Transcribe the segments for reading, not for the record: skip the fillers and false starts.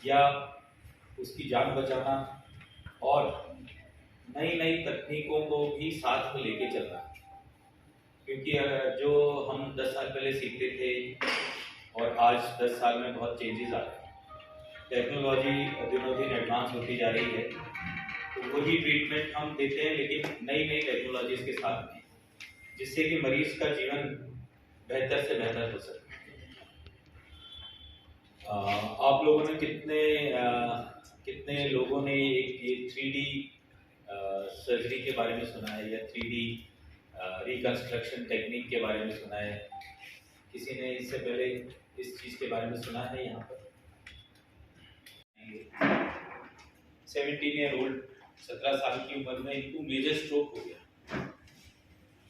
या उसकी जान बचाना और नई नई तकनीकों को भी साथ में लेके चलना। क्योंकि जो हम 10 साल पहले सीखते थे और आज 10 साल में बहुत चेंजेस आ रहे हैं। टेक्नोलॉजी दिनों दिन एडवांस होती जा रही है, तो वही ट्रीटमेंट हम देते हैं लेकिन नई नई टेक्नोलॉजीज के साथ में, जिससे कि मरीज का जीवन बेहतर से बेहतर हो सके। आप लोगों ने कितने लोगों ने ये 3D सर्जरी के बारे में सुना है या 3D रिकंस्ट्रक्शन टेक्निक के बारे में सुना है? किसी ने इससे पहले इस चीज़ के बारे में सुना है? यहाँ पर 17 ईयर ओल्ड 17 साल की उम्र में इनको मेजर स्ट्रोक हो गया।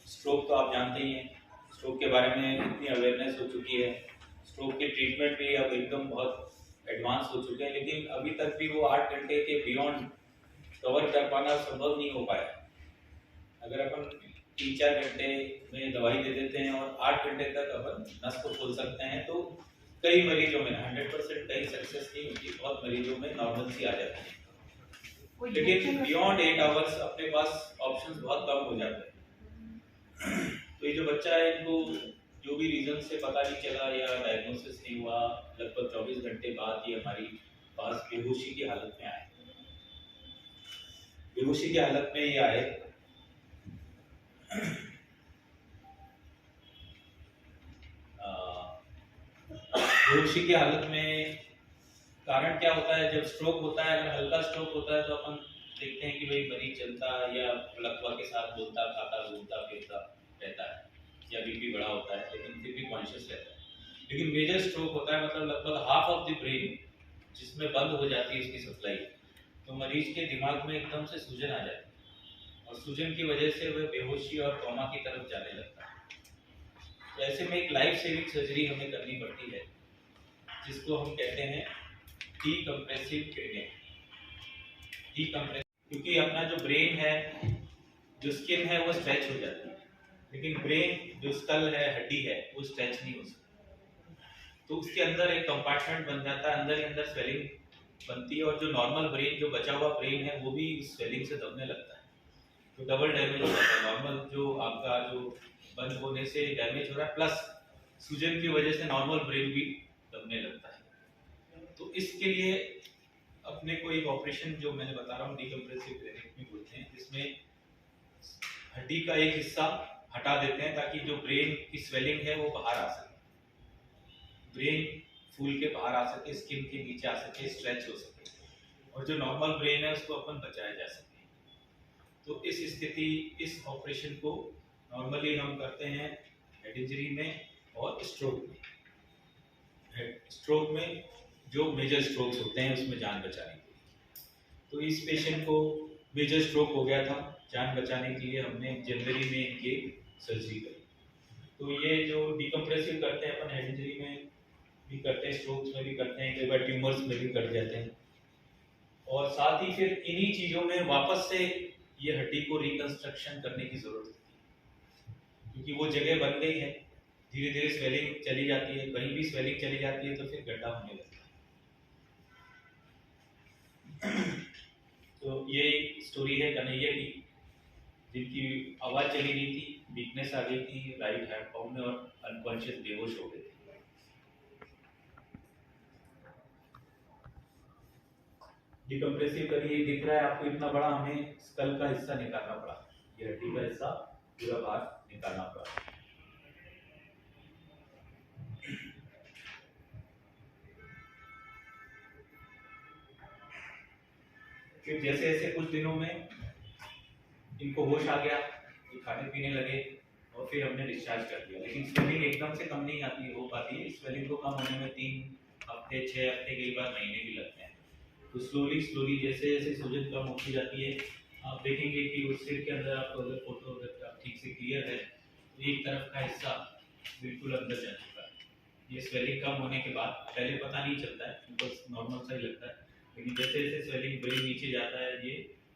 स्ट्रोक तो आप जानते ही हैं, स्ट्रोक के बारे में कितनी अवेयरनेस हो चुकी है। स्ट्रोक के ट्रीटमेंट भी अब एकदम बहुत एडवांस हो चुके हैं, लेकिन अभी तक भी वो 8 घंटे के बियॉन्ड कवर कर पाना संभव नहीं हो पाया। अगर अपन 3-4 घंटे में दवाई दे देते हैं और 8 घंटे तक अपन नस को खोल सकते हैं, तो कई मरीजों में 100% कहीं सक्सेस नहीं होती, बहुत मरीजों में नॉर्मल सी आ जाती है। लेकिन बियॉन्ड 8 आवर्स अपने पास ऑप्शंस बहुत कम हो जाते हैं। तो ये जो बच्चा है, इनको जो भी रीजन से पता नहीं चला या डायग्नोसिस नहीं हुआ, लगभग 24 घंटे बाद ये हमारी पास बेहोशी की हालत में आए। बेहोशी की हालत में ये आए। बेहोशी की हालत में कारण क्या होता है? जब स्ट्रोक होता है, अगर हल्का स्ट्रोक होता है तो अपन देखते हैं कि भाई मरीज चलता या लकवा के साथ बोलता, खाता, घूमता फिरता रहता है, या बीपी बढ़ा होता है, लेकिन फिर भी कॉन्शियस रहता है। लेकिन मेजर स्ट्रोक होता है, मतलब लगभग हाफ ऑफ द ब्रेन जिसमें बंद हो जाती है इसकी सप्लाई, तो मरीज के दिमाग में एकदम से सूजन आ जाती है और सूजन की वजह से वह बेहोशी और कोमा की तरफ जाने लगता है। तो ऐसे में एक लाइफ सेविंग सर्जरी हमें करनी पड़ती है, जिसको हम कहते हैं डीकम्प्रेसिव ट्रीटमेंट। क्योंकि अपना जो ब्रेन है, जो स्किन है, वो स्ट्रेच हो जाती है, लेकिन ब्रेन जो स्कल है, हड्डी है, वो स्ट्रेच नहीं हो सकती। तो उसके अंदर एक कंपार्टमेंट बन जाता है, अंदर ही अंदर स्वेलिंग बनती है, और जो नॉर्मल ब्रेन, जो बचा हुआ ब्रेन है, वो भी स्वेलिंग से दबने लगता है। तो डबल डैमेज हो जाता है। नॉर्मल जो आपका जो बंद होने से डैमेज हो रहा है, प्लस सूजन की वजह से नॉर्मल ब्रेन भी दबने लगता है। तो इसके लिए अपने को एक ऑपरेशन जो मैंने बता रहा हूँ, डीकम्प्रेसिव ट्रीटमेंट बोलते हैं, जिसमें हड्डी का एक हिस्सा हटा देते हैं ताकि जो ब्रेन की स्वेलिंग है वो बाहर आ सके, ब्रेन फूल के बाहर आ सके, स्किन के नीचे आ सके, स्ट्रेच हो सके, और जो नॉर्मल ब्रेन है उसको अपन बचाया जा सके। तो इस ऑपरेशन को नॉर्मली हम करते हैं हेड इंजरी में और स्ट्रोक में। स्ट्रोक में जो मेजर स्ट्रोक्स होते हैं उसमें जान बचाने के लिए। तो इस पेशेंट को मेजर स्ट्रोक हो गया था, जान बचाने के लिए हमने जनवरी में इनकी सर्जरी करी। तो ये जो डीकम्प्रेसिव करते हैं अपन हेड इंजरी में भी करते हैं, स्ट्रोक्स में भी करते हैं, कई बार ट्यूमर्स में भी कर जाते हैं, और साथ ही फिर इन्हीं चीज़ों में वापस से ये हड्डी को रिकंस्ट्रक्शन करने की जरूरत है, क्योंकि वो जगह बन गई है, धीरे धीरे स्वेलिंग चली जाती है, कहीं भी स्वेलिंग चली जाती है तो फिर गड्ढा होने लगता है। तो ये स्टोरी है कन्हैया की, जिनकी आवाज चली गई थी, वीकनेस आ गई थी राइट हैंड पाँव में और अनकॉन्शियस बेहोश हो गए थे। डिकम्प्रेसिव करिए, दिख रहा है आपको इतना बड़ा, हमें स्कल का हिस्सा निकालना पड़ा, ये हड्डी का हिस्सा पूरा बाहर निकालना पड़ा। फिर जैसे जैसे कुछ दिनों में इनको होश आ गया, ये खाने पीने लगे, और फिर हमने डिस्चार्ज कर दिया। लेकिन स्वेलिंग एकदम से कम नहीं हो पाती है। स्वेलिंग को कम होने में 3 हफ्ते, 6 हफ्ते, कई बार महीने भी लगते हैं। तो स्लोली जैसे जैसे सूजन कम होती जाती है, आप देखेंगे कि उस सिर के अंदर आपको अगर फोटो अगर ठीक से क्लियर है तो एक तरफ का हिस्सा बिल्कुल अंदर जा चुका है। ये स्वेलिंग कम होने के बाद पहले पता नहीं चलता है, बस नॉर्मल सा ही लगता है, लेकिन जैसे जैसे स्वेलिंग ब्रेन नीचे जाता है, ये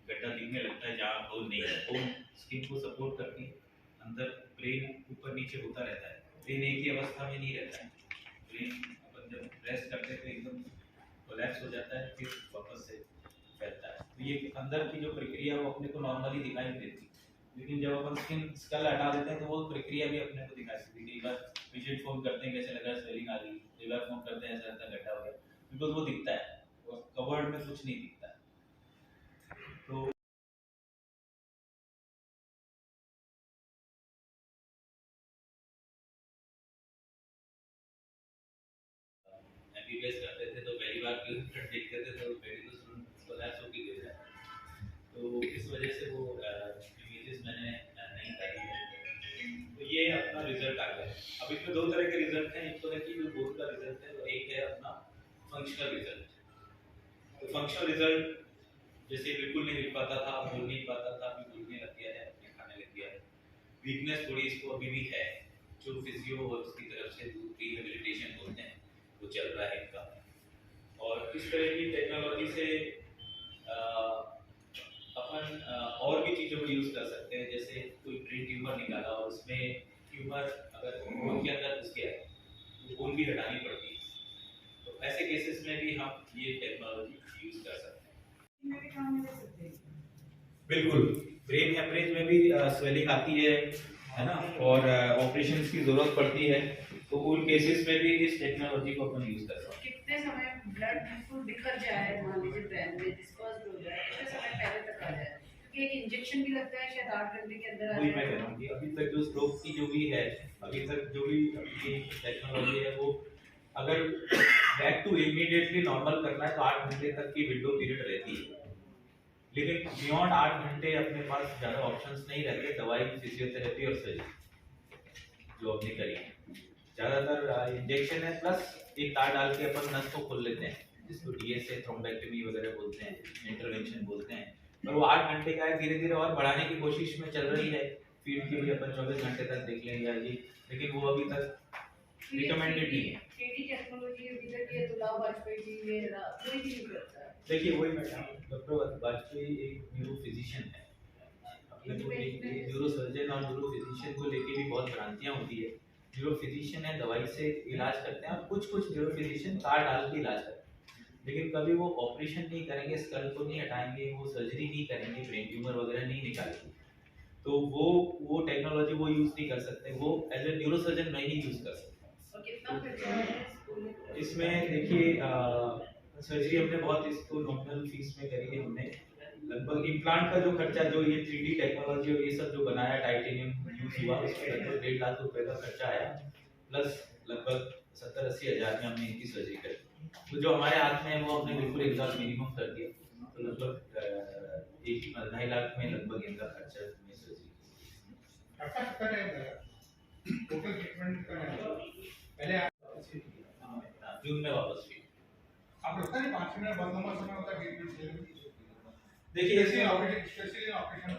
गड्ढा दिखने लगता है जहाँ बोन नहीं है। बोन स्किन को सपोर्ट करती है, अंदर ब्रेन ऊपर नीचे होता रहता है, ब्रेन एक ही अवस्था में नहीं रहता है। ब्रेन अपन जब रेस्ट करते हैं तो एकदम कोलैप्स रिलैक्स हो जाता है, फिर वापस से फैलता है। तो ये अंदर की जो प्रक्रिया वो अपने को नॉर्मली दिखाई देती है, लेकिन जब अपन स्किन स्कल हटा देते हैं तो वो प्रक्रिया भी अपने को दिखाई देती है। कई बार पेशेंट फोन करते हैं कैसे लगा, स्वेलिंग आ गई, कई बार फोन करते हैं ऐसा लगता है गड्ढा हो गया, बिकॉज वो दिखता है और कवर्ड में कुछ नहीं दिखता है। तो एमबीबीएस करते थे तो पहली बार देखते थे तो पहली तो कोलैप्स होके गिर जाता, तो इस वजह से वो इमेजेस मैंने नहीं करी है। तो ये अपना रिजल्ट आ गया। अब इसमें दो तरह के रिजल्ट हैं, एक तो है कि जो बोर्ड का रिजल्ट है, और एक है अपना फंक्शनल रिजल्ट। तो फंक्शनल रिजल्ट जैसे बिल्कुल नहीं लिख पाता था, बोल नहीं पाता था, अभी बोलने लग गया है, अपने खाने लग गया है। वीकनेस थोड़ी इसको अभी भी है, जो फिजियो और उसकी तरफ से रिहेबिलिटेशन बोलते हैं वो चल रहा है इनका। और इस तरह की टेक्नोलॉजी से अपन और भी चीज़ों को यूज़ कर सकते हैं, जैसे कोई ब्रेन ट्यूमर निकाला और उसमें ट्यूमर अगर खून के अंदर घुस गया तो खून भी हटानी पड़ती है, तो ऐसे केसेस में भी हम ये टेक्नोलॉजी यूज़ कर सकते हैं। बिल्कुल, ब्रेन हेमरेज में भी स्वेलिंग आती है ना, और ऑपरेशन की जरूरत पड़ती है, तो उन केसेस में भी इस टेक्नोलॉजी को अपन यूज कर सकते हैं। कितने समय ब्लड बिल्कुल बिखर जाए, मान लीजिए ब्रेन में डिस्पर्स हो जाए, कितने समय पहले तक आ जाए? क्योंकि एक इंजेक्शन भी लगता है शायद 8 घंटे के अंदर आ वही मैं जाए। कह रहा हूँ कि अभी तक जो स्ट्रोक की जो भी है, अभी तक जो भी अभी टेक्नोलॉजी है, वो अगर बैक टू इमीडिएटली नॉर्मल करना है तो 8 घंटे तक की विंडो पीरियड रहती है, लेकिन बियॉन्ड 8 घंटे अपने पास ज़्यादा ऑप्शंस नहीं रहते। दवाई, फिजियोथेरेपी और सर्जरी जो हमने करी है, ज़्यादातर इंजेक्शन है, प्लस एक तार डाल के अपन नस को खोल लेते हैं, जिसको डीएसए थ्रोम्बेक्टमी वगैरह बोलते हैं, इंटरवेंशन बोलते हैं। और वो 8 घंटे का है, धीरे धीरे और बढ़ाने की कोशिश में चल रही है। फीड की भी अपन 24 घंटे तक देख लेंगे या ये, लेकिन वो अभी तक रिकमेंडेड नहीं है। थ्री टेक्नोलॉजी अभी तक ये दुलाव वाजपेयी जी ये कोई भी नहीं करता है। देखिए वही मैं डॉक्टर वाजपेयी एक न्यूरो फिजिशियन है, अपने को एक न्यूरो सर्जन और न्यूरो फिजिशियन को लेके भी बहुत भ्रांतियां होती है। न्यूरो फिजिशियन है, दवाई से इलाज करते हैं, और कुछ न्यूरो फिजिशियन कार्ड डाल के इलाज करते हैं, लेकिन कभी वो ऑपरेशन नहीं करेंगे, स्कल को नहीं हटाएंगे, वो सर्जरी नहीं करेंगे, ब्रेन ट्यूमर वगैरह नहीं निकालेंगे, तो वो टेक्नोलॉजी वो यूज नहीं कर सकते, वो एज ए न्यूरो सर्जन नहीं यूज कर सकते। और कितना खर्चा है इसमें देखिए सर्जरी हमने बहुत इसको नॉमिनल फीस में करी है हमने। लगभग इम्प्लांट का जो खर्चा, जो ये 3D टेक्नोलॉजी और ये सब जो बनाया, टाइटेनियम यूज हुआ, उसमें लगभग 1.5 लाख रुपए का खर्चा आया, प्लस लगभग 70-80 हज़ार में हमने इनकी सर्जरी करी। तो जो हमारे हाथ में है वो हमने बिल्कुल 1 लाख मिनिमम कर दिया, तो लगभग 1-2.5 लाख में लगभग इनका खर्चा में सर्जरी। टोटल ट्रीटमेंट पहले जून में वापस हुई। आप लगता है 5 मिनट बहुत लंबा समय होता है ट्रीटमेंट के लिए। देखिए इसमें ऑपरेशन, स्पेशली ऑपरेशन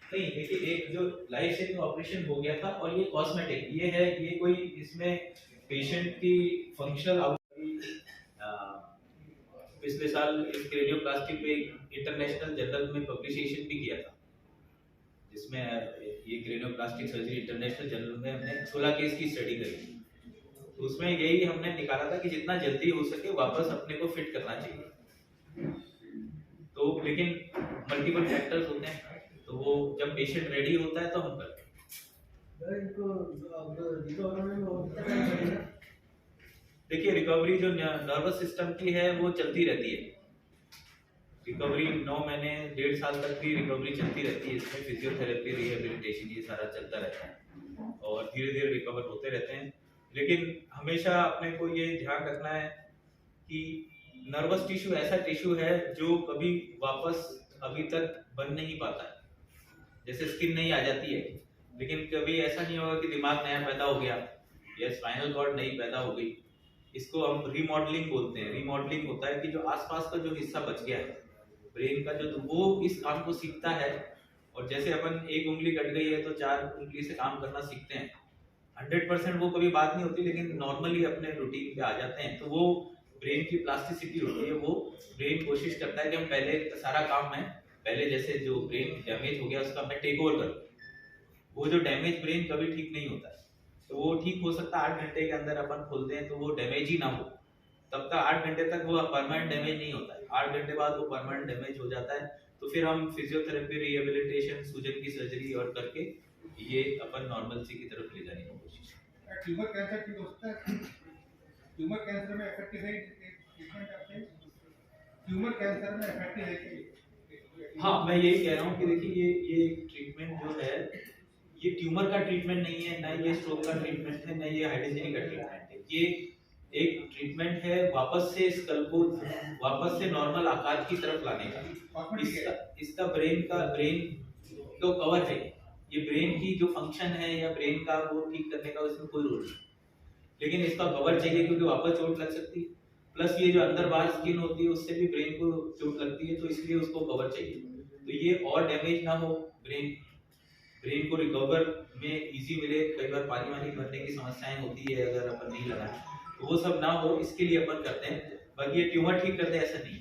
नहीं, देखिए एक जो लाइफ सेविंग ऑपरेशन हो गया था, और ये कॉस्मेटिक ये है, ये कोई इसमें पेशेंट की फंक्शनल पिछले साल इस क्रेनियोप्लास्टी पे इंटरनेशनल जर्नल में पब्लिकेशन भी किया था, जिसमें ये क्रेनियोप्लास्टिक सर्जरी इंटरनेशनल जर्नल में हमने 16 केस की स्टडी करी, तो उसमें यही हमने निकाला था कि जितना जल्दी हो सके वापस अपने को फिट करना चाहिए। तो लेकिन मल्टीपल फैक्टर्स होते हैं, तो वो जब पेशेंट रेडी होता है तो हम करते हैं। देखिए रिकवरी जो नर्वस सिस्टम की है वो चलती रहती है, रिकवरी 9 महीने 1.5 साल तक की रिकवरी चलती रहती है। इसमें फिजियोथेरेपी, रिहेबिलिटेशन ये सारा चलता रहता है, और धीरे धीरे रिकवर होते रहते हैं। लेकिन हमेशा अपने को ये ध्यान रखना है कि नर्वस टिश्यू ऐसा टिश्यू है जो कभी वापस अभी तक बन नहीं पाता है। जैसे स्किन नहीं आ जाती है, लेकिन कभी ऐसा नहीं होगा कि दिमाग नया पैदा हो गया या स्पाइनल कॉर्ड नई पैदा हो गई। इसको हम रीमॉडलिंग बोलते हैं। रीमॉडलिंग होता है कि जो आसपास का जो हिस्सा बच गया है ब्रेन का, जो वो इस काम को सीखता है, और जैसे अपन एक उंगली कट गई है तो 4 उंगली से काम करना सीखते हैं। 100% वो कभी बात नहीं होती, लेकिन नॉर्मली अपने रूटीन पे आ जाते हैं। तो वो ब्रेन की प्लास्टिसिटी होती है, वो ब्रेन कोशिश करता है कि हम पहले सारा काम है, पहले जैसे जो ब्रेन डैमेज हो गया उसका मैं टेक ओवर करूँ। वो जो डैमेज ब्रेन कभी ठीक नहीं होता है, तो वो ठीक हो सकता है 8 घंटे के अंदर अपन खोलते हैं तो वो डैमेज ही ना हो, तब तक 8 घंटे तक वो परमानेंट डैमेज नहीं होता है। 8 घंटे बाद वो परमानेंट डैमेज हो जाता है, तो फिर हम फिजियोथेरेपी, रिहेबिलिटेशन, सूजन की सर्जरी और करके ये अपन नॉर्मलसी की तरफ ले जाने की कोशिश करें। ट्यूमर कैंसर ठीक हो सकता है? ट्यूमर कैंसर में इफेक्टिव है ट्रीटमेंट आपके? ट्यूमर कैंसर में इफेक्टिव है कि? हाँ, मैं यही कह रहा हूँ कि देखिए ये ट्रीटमेंट जो है, ये ट्यूमर का ट्रीटमेंट नहीं है, ना ये स्ट्रोक का ट्रीटमेंट है, ना ये हार्ट डिजीज का ट्रीटमेंट है। ये एक ट्रीटमेंट है वापस से स्कल को वापस से नॉर्मल आकार की तरफ लाने का। इसका ब्रेन को कवर है। ये ब्रेन की जो फंक्शन है या ब्रेन का वो ठीक करने का उसमें कोई रोल नहीं, लेकिन इसका कवर चाहिए क्योंकि वापस चोट लग सकती है। प्लस ये जो अंदर बाहर स्किन होती है उससे भी ब्रेन को चोट लगती है, तो इसलिए उसको कवर चाहिए। तो ये और डैमेज ना हो, ब्रेन को रिकवर में इजी मिले। कई बार पानी वानी भरने की समस्याएं होती है अगर अपन नहीं लगाए, तो वो सब ना हो इसके लिए अपन करते हैं। बाकी ये ट्यूमर ठीक करते हैं ऐसा नहीं।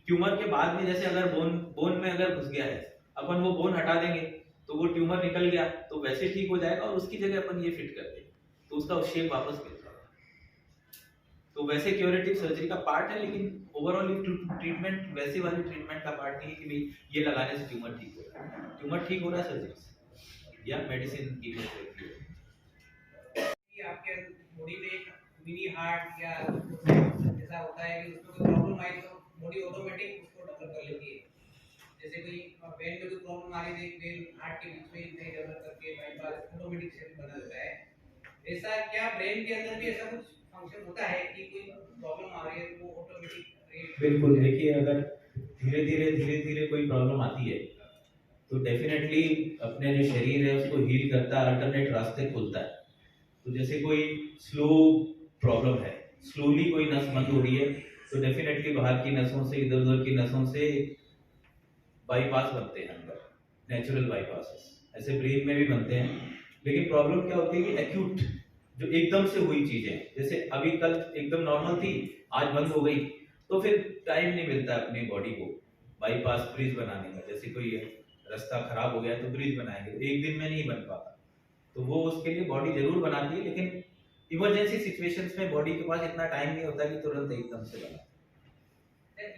ट्यूमर के बाद में जैसे अगर बोन में अगर घुस गया है, अपन वो बोन हटा देंगे तो वो ट्यूमर निकल गया तो वैसे ठीक हो जाएगा, और उसकी जगह अपन ये फिट कर देंगे तो उसका शेप वापस मिल जाएगा। तो वैसे क्यूरेटिव सर्जरी का पार्ट है, लेकिन ओवरऑल ट्रीटमेंट वैसे वाली ट्रीटमेंट का पार्ट नहीं है कि भाई ये लगाने से ट्यूमर ठीक हो रहा है। ट्यूमर ठीक हो रहा है सर्जरी से या मेडिसिन की वजह से। आपके बॉडी में एक मिनी हार्ट या ऐसा होता है कि उसको कोई प्रॉब्लम आई तो बॉडी ऑटोमेटिक उसको डेवलप कर लेती है। जैसे कोई वेन में कोई प्रॉब्लम आ रही है, वेन हार्ट के बीच में नहीं डेवलप करके बाईपास ऑटोमेटिक सेट बना देता है। ऐसा क्या ब्रेन के अंदर भी ऐसा कुछ फंक्शन होता है कि कोई प्रॉब्लम आ रही है तो वो ऑटोमेटिक? बिल्कुल, देखिए अगर धीरे धीरे कोई प्रॉब्लम आती है तो डेफिनेटली अपने जो शरीर है उसको हील करता है, अल्टरनेट रास्ते खोलता है। तो जैसे कोई स्लो प्रॉब्लम है, स्लोली कोई नस बंद हो रही है, तो डेफिनेटली बाहर की नसों से, इधर उधर की नसों से बाईपास बनते हैं अंदर, नेचुरल बाईपास ऐसे ब्रेन में भी बनते हैं। लेकिन प्रॉब्लम क्या होती है कि एक्यूट जो एकदम से हुई चीजें, जैसे अभी कल एकदम नॉर्मल थी, आज बंद हो गई, तो फिर टाइम नहीं मिलता अपनी बॉडी को बाईपास ब्रिज बनाने का। जैसे कोई रास्ता खराब हो गया तो ब्रिज बनाएंगे, तो एक दिन में नहीं बन पाता, तो वो उसके लिए बॉडी जरूर बनाती है। लेकिन इमरजेंसी सिचुएशंस में बॉडी के पास इतना टाइम नहीं होता कि तुरंत एकदम से बना।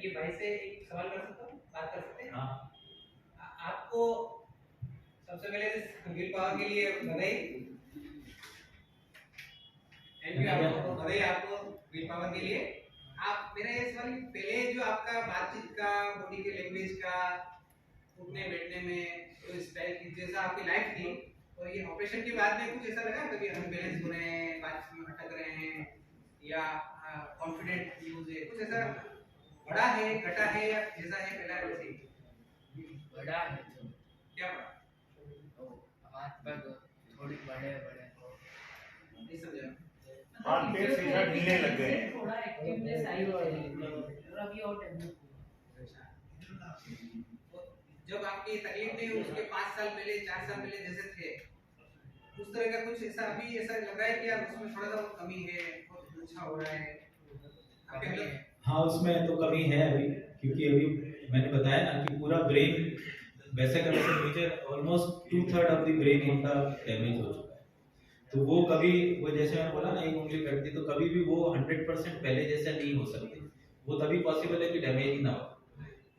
ये भाई से एक सवाल कर सकता हूँ, बात कर सकते हैं? हाँ, आपको सबसे पहले विल पावर के लिए बधाई। थैंक यू आपको, बधाई आपको विल पावर के लिए। आप मेरा ये सवाल, पहले जो आपका बातचीत का, बॉडी के लैंग्वेज का, उठने बैठने में तो स्टाइल की जैसा आपकी लाइफ थी, और ये ऑपरेशन के बाद में कुछ ऐसा लगा कभी अनबैलेंस हो रहे हैं, बातचीत में अटक रहे हैं, या कॉन्फिडेंट यूज है, कुछ ऐसा बड़ा है, घटा है, या जैसा है पहला वैसे ही? बड़ा है तो क्या बड़ा? तो हाथ पर थोड़ी बड़े बड़े नहीं समझा। हाथ पैर सीधा ढीलने लग गए। थोड़ा एक्टिवनेस आई है रवि और डेवलप। जब आपकी तकलीफ थी उसके 5 साल पहले, 4 साल पहले जैसे थे, उस तरह का कुछ ऐसा अभी ऐसा लग रहा है कि यार उसमें थोड़ा सा कमी है, बहुत अच्छा हो रहा है आपके अंदर? हाँ, उसमें तो कमी है अभी, क्योंकि अभी मैंने बताया ना कि पूरा ब्रेन वैसे का वैसे major almost 2/3 of the brain इनका डैमेज हो चुका है। तो वो कभी वो जैसे मैंने बोला ना, एक उंगली कट दी, तो कभी भी वो 100% पहले जैसा नहीं हो सकते। वो तभी पॉसिबल है कि डैमेज ही ना हो,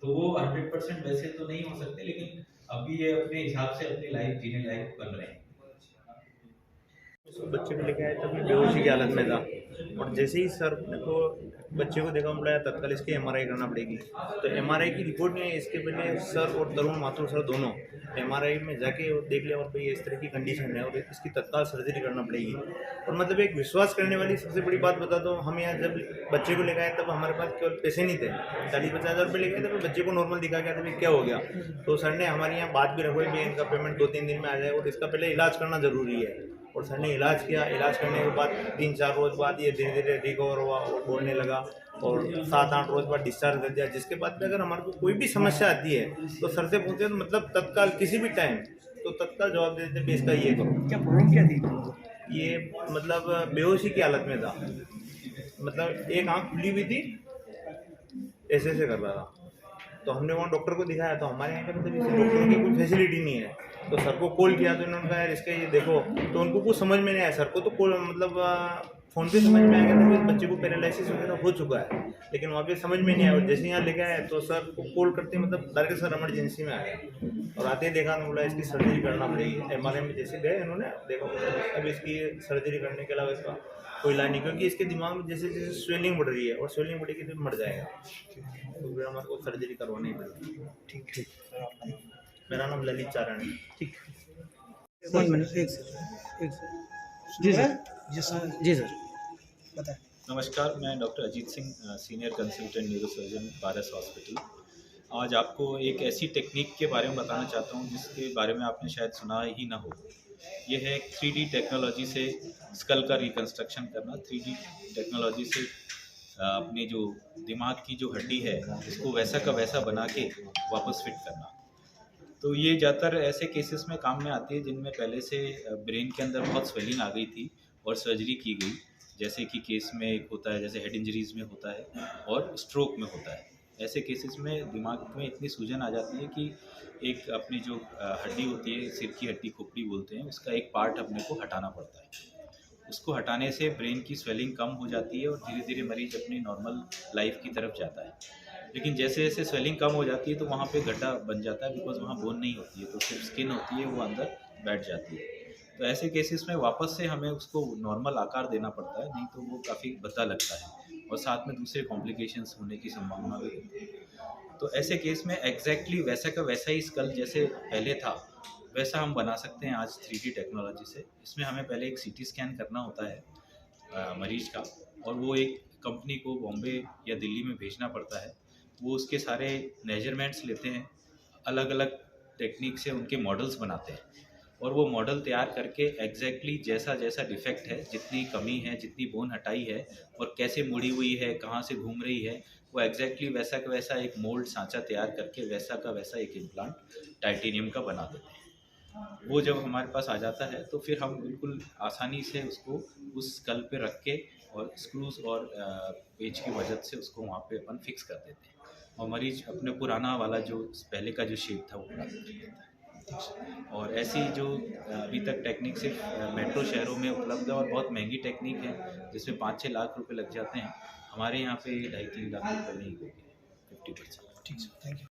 तो वो 100% वैसे तो नहीं हो सकते, लेकिन अभी ये अपने हिसाब से अपनी लाइफ जीने लायक बन रहे हैं। बच्चे को लेके आए तभी बेहोशी की हालत में था, और जैसे ही सर को बच्चे को देखा, बोला तत्काल इसकी एमआरआई करना पड़ेगी। तो एमआरआई की रिपोर्ट नहीं है, इसके पहले सर और तरुण माथुर सर दोनों एमआरआई में जाके देख लिया, और भाई इस तरह की कंडीशन है और इसकी तत्काल सर्जरी करना पड़ेगी। और मतलब एक विश्वास करने वाली सबसे बड़ी बात बता दो, हम यहाँ जब बच्चे को लेकर आए तब हमारे पास केवल पैसे नहीं थे, 40-50 हज़ार रुपये लेके आए थे, बच्चे को नॉर्मल दिखा के आते भाई क्या हो गया। तो सर ने हमारे यहाँ बात भी रखवाई भी, इनका पेमेंट 2-3 दिन में आ जाएगा और इसका पहले इलाज करना ज़रूरी है। और सर ने इलाज किया, इलाज करने के बाद 3-4 रोज़ बाद ये धीरे धीरे रिकवर हुआ और बोलने लगा, और 7-8 रोज़ बाद डिस्चार्ज कर दिया। जिसके बाद में अगर हमारे को कोई भी समस्या आती है तो सर से पूछते हैं, मतलब तत्काल किसी भी टाइम तो तत्काल जवाब दे देते हैं इसका ये करो। क्या प्रॉब्लम क्या थी? ये मतलब बेहोशी की हालत में था, मतलब एक आँख खुली हुई थी, ऐसे कर रहा था। तो हमने वहाँ डॉक्टर को दिखाया, तो हमारे यहाँ मतलब इस डॉक्टरों की कोई फैसिलिटी नहीं है। तो सर को कॉल किया तो इन्होंने कहा यार इसका ये देखो, तो उनको कुछ समझ में नहीं आया। सर को तो कॉल मतलब फ़ोन पे समझ में आ गया था कि बच्चे को पैरालिसिस वगैरह हो चुका है, लेकिन वहाँ पे समझ में नहीं आया। और जैसे यहाँ लेके आए तो सर को कॉल करते मतलब डायरेक्ट सर इमरजेंसी में आए और आते ही देखा तो बोला इसकी सर्जरी करना पड़ेगी। एमआरआई में जैसे गए इन्होंने देखा अब इसकी सर्जरी करने के अलावा इसका कोई इलाज नहीं, क्योंकि इसके दिमाग में जैसे जैसे स्वेलिंग बढ़ रही है और स्वेलिंग बढ़ेगी तो मर जाएगा, तो फिर हमारे को सर्जरी करवानी पड़ेगी। ठीक मेरा नाम ललित चारण है। ठीक 1 मिनट, एक सेकंड। जी सर बताएं। नमस्कार, मैं doctor Ajit Singh, senior consultant neurosurgeon Paras hospital. आज आपको एक ऐसी टेक्निक के बारे में बताना चाहता हूँ जिसके बारे में आपने शायद सुना ही ना हो। ये है 3D टेक्नोलॉजी से स्कल का रिकंस्ट्रक्शन करना। 3D टेक्नोलॉजी से अपनी जो दिमाग की जो हड्डी है उसको वैसा का वैसा बना के वापस फिट करना। तो ये ज़्यादातर ऐसे केसेस में काम में आती है जिनमें पहले से ब्रेन के अंदर बहुत स्वेलिंग आ गई थी और सर्जरी की गई, जैसे कि केस में एक होता है जैसे हेड इंजरीज में होता है और स्ट्रोक में होता है। ऐसे केसेस में दिमाग में इतनी सूजन आ जाती है कि एक अपनी जो हड्डी होती है, सिर की हड्डी खोपड़ी बोलते हैं, उसका एक पार्ट अपने को हटाना पड़ता है। उसको हटाने से ब्रेन की स्वेलिंग कम हो जाती है और धीरे धीरे मरीज अपनी नॉर्मल लाइफ की तरफ जाता है। लेकिन जैसे जैसे स्वेलिंग कम हो जाती है तो वहाँ पे गड्ढा बन जाता है, बिकॉज वहाँ बोन नहीं होती है, तो सिर्फ स्किन होती है, वो अंदर बैठ जाती है। तो ऐसे केसेस में वापस से हमें उसको नॉर्मल आकार देना पड़ता है, नहीं तो वो काफ़ी भद्दा लगता है और साथ में दूसरे कॉम्प्लिकेशंस होने की संभावना भी होती है। तो ऐसे केस में एग्जैक्टली वैसा का वैसा ही स्कल जैसे पहले था वैसा हम बना सकते हैं आज 3D टेक्नोलॉजी से। इसमें हमें पहले एक CT स्कैन करना होता है मरीज का, और वो एक कंपनी को बॉम्बे या दिल्ली में भेजना पड़ता है। वो उसके सारे मेजरमेंट्स लेते हैं, अलग अलग टेक्निक से उनके मॉडल्स बनाते हैं और वो मॉडल तैयार करके एग्जैक्टली जैसा जैसा डिफेक्ट है, जितनी कमी है, जितनी बोन हटाई है और कैसे मुड़ी हुई है, कहाँ से घूम रही है, वो एग्जैक्टली वैसा का वैसा एक मोल्ड सांचा तैयार करके वैसा का वैसा एक इम्प्लांट टाइटेनियम का बना देते हैं। वो जब हमारे पास आ जाता है तो फिर हम बिल्कुल आसानी से उसको उस स्कल पे रख के और स्क्रूज और पेच की मदद से उसको वहाँ पे अपन फिक्स कर देते हैं और मरीज अपने पुराना वाला जो पहले का जो शेप था वो प्राप्त कर लेता है। और ऐसी जो अभी तक टेक्निक सिर्फ मेट्रो शहरों में उपलब्ध है और बहुत महंगी टेक्निक है, जिसमें 5-6 लाख रुपए लग जाते हैं। हमारे यहाँ पे 2.5-3 लाख रुपए नहीं होगी, 50%। ठीक है, थैंक यू।